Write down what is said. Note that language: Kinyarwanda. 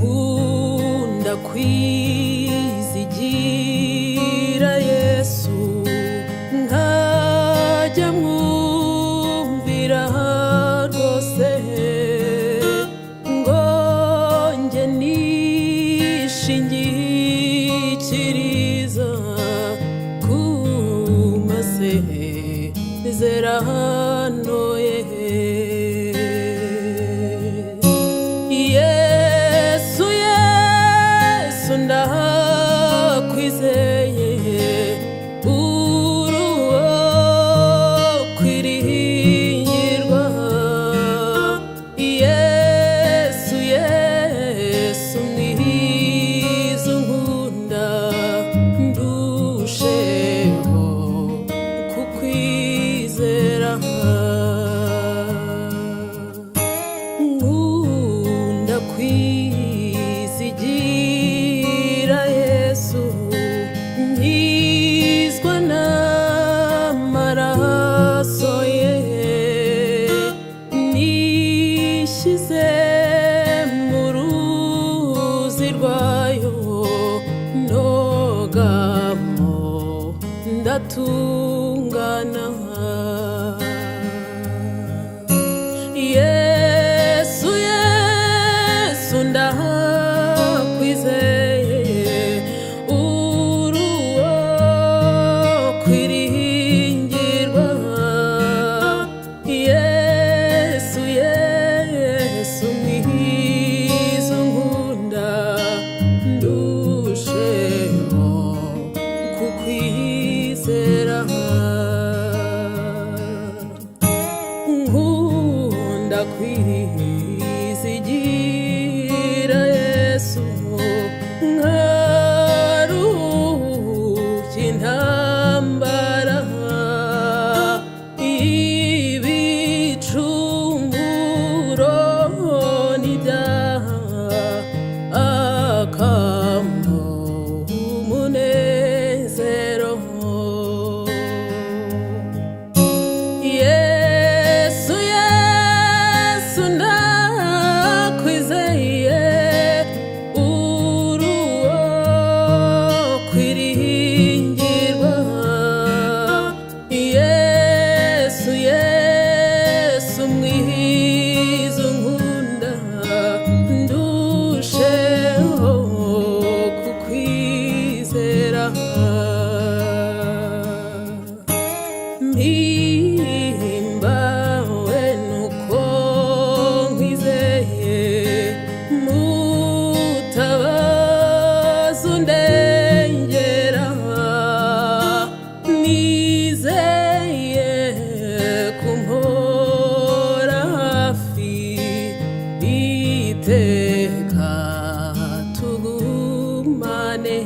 Nkunda kwizigira Yesu, nkajya mwumvira rwose, ngo njye nishingikiriza ku masezerano ye. Yesu, Yesu ndakwizeye, uri uwo kwiringirwa. Yesu, Yesu mwiza unkunda, ndusheho kukwizera. Nkunda kwizigira Yesu, nkizwa n'amaraso ye, nishyize mu ruzi rwayo, nogamo ndatungana. Yesu, Yesu ndakwizeye, uri uwo kwiringirwa. Yesu, Yesu mwiza unkunda, ndusheho kukwizera. Nkunda kwizigira Yesu, nkaruhuka intambara, ibicumuro n'ibyaha, akampa umunezero. Yesu, Yesu ndakwizeye, uri uwo kwiringirwa. Yesu, Yesu mwiza unkunda, ndusheho kukwizera. Mpimbawe nuko nkwizeye, mutabazi undengera, nizeye kumpora hafi, iteka tugumane.